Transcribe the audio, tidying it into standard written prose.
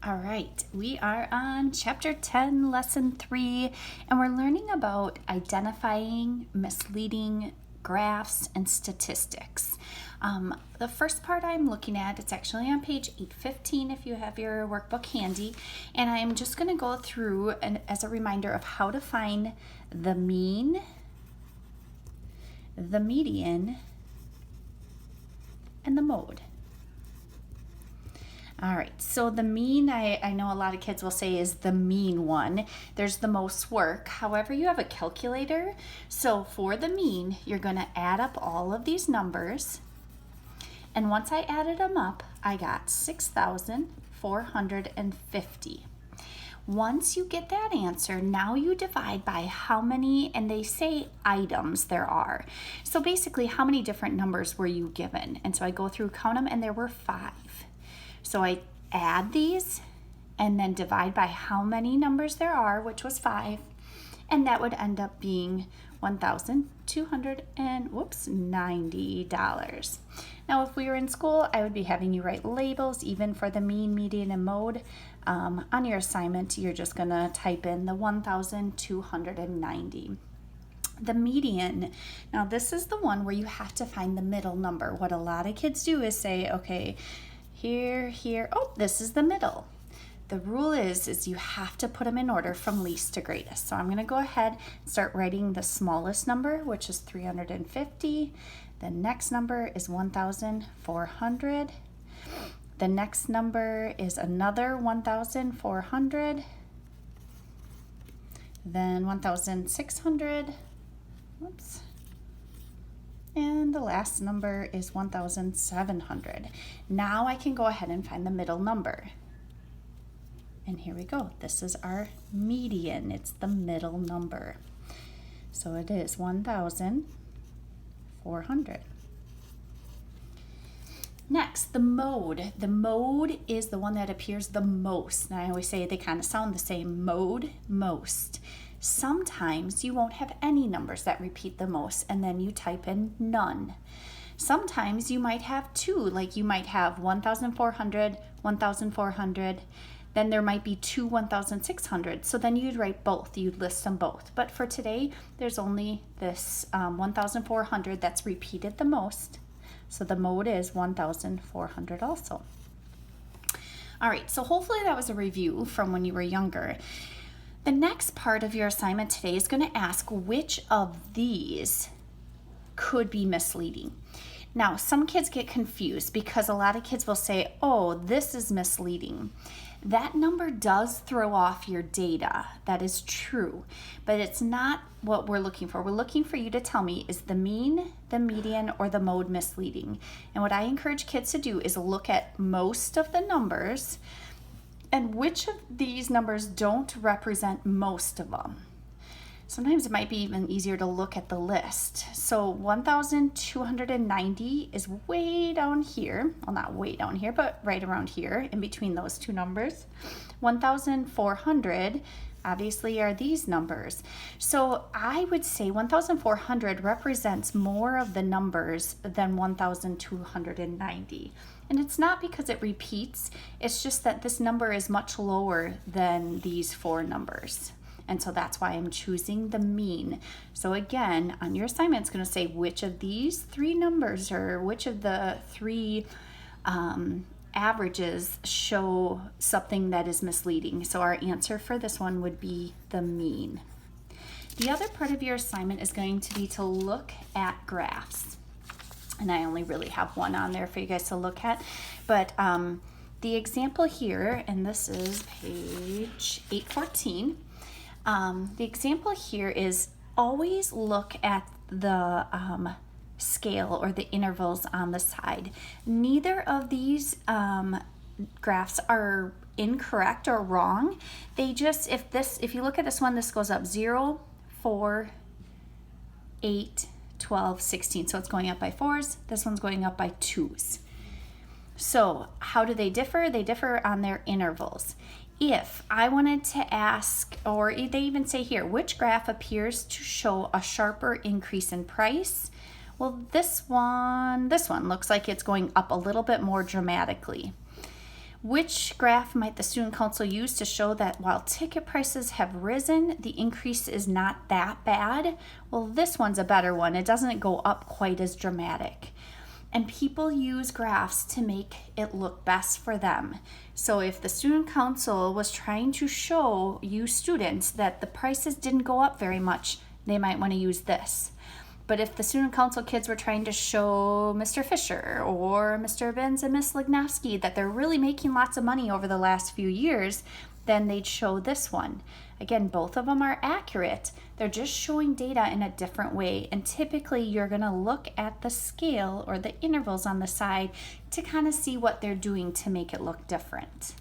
All right, we are on chapter 10, lesson 3, and we're learning about identifying misleading graphs and statistics. The first part I'm looking at, it's actually on page 815 if you have your workbook handy, and I'm just going to go through as a reminder of how to find the mean, the median, and the mode. All right, so the mean, I know a lot of kids will say is the mean one. There's the most work. However, you have a calculator. So for the mean, you're going to add up all of these numbers. And once I added them up, I got 6,450. Once you get that answer, now you divide by how many, and they say items there are. So basically, how many different numbers were you given? And so I go through, count them, and there were 5. So I add these and then divide by how many numbers there are, which was 5, and that would end up being $1,290. Now, if we were in school, I would be having you write labels even for the mean, median, and mode. On your assignment, you're just going to type in the 1,290. The median, now this is the one where you have to find the middle number. What a lot of kids do is say, okay, here, oh, this is the middle. The rule is you have to put them in order from least to greatest. So I'm going to go ahead and start writing the smallest number, which is 350. The next number is 1,400. The next number is another 1,400. Then 1,600. Whoops. And the last number is 1,700. Now I can go ahead and find the middle number. And here we go. This is our median. It's the middle number. So it is 1,400. Next, the mode. The mode is the one that appears the most. Now I always say they kind of sound the same. Mode, most. Sometimes you won't have any numbers that repeat the most, and then you type in none. Sometimes you might have 2, like you might have 1,400, 1,400, then there might be 2 1,600. So then you'd write both, you'd list them both. But for today, there's only this 1,400 that's repeated the most. So the mode is 1,400 also. All right, so hopefully that was a review from when you were younger. The next part of your assignment today is going to ask which of these could be misleading. Now, some kids get confused because a lot of kids will say, oh, this is misleading. That number does throw off your data. That is true, but it's not what we're looking for. We're looking for you to tell me, is the mean, the median, or the mode misleading? And what I encourage kids to do is look at most of the numbers and which of these numbers don't represent most of them. Sometimes it might be even easier to look at the list. So 1,290 is way down here. Well, not way down here, but right around here in between those two numbers. 1,400 obviously are these numbers. So I would say 1,400 represents more of the numbers than 1,290. And it's not because it repeats, it's just that this number is much lower than these 4 numbers. And so that's why I'm choosing the mean. So again, on your assignment, it's going to say which of these 3 numbers or which of the 3 averages show something that is misleading. So our answer for this one would be the mean. The other part of your assignment is going to be to look at graphs. And I only really have one on there for you guys to look at. But the example here, and this is page 814, the example here is always look at the scale or the intervals on the side. Neither of these graphs are incorrect or wrong. They just, if you look at this one, this goes up 0, 4, 8, 12, 16. So it's going up by 4s. This one's going up by 2s. So how do they differ? They differ on their intervals. If I wanted to ask, or they even say here, which graph appears to show a sharper increase in price? Well, this one looks like it's going up a little bit more dramatically. Which graph might the student council use to show that while ticket prices have risen, the increase is not that bad? Well, this one's a better one. It doesn't go up quite as dramatic. And people use graphs to make it look best for them. So if the student council was trying to show you students that the prices didn't go up very much, they might want to use this. But if the student council kids were trying to show Mr. Fisher or Mr. Benz and Miss Lignovsky that they're really making lots of money over the last few years, then they'd show this one. Again, both of them are accurate. They're just showing data in a different way. And typically you're going to look at the scale or the intervals on the side to kind of see what they're doing to make it look different.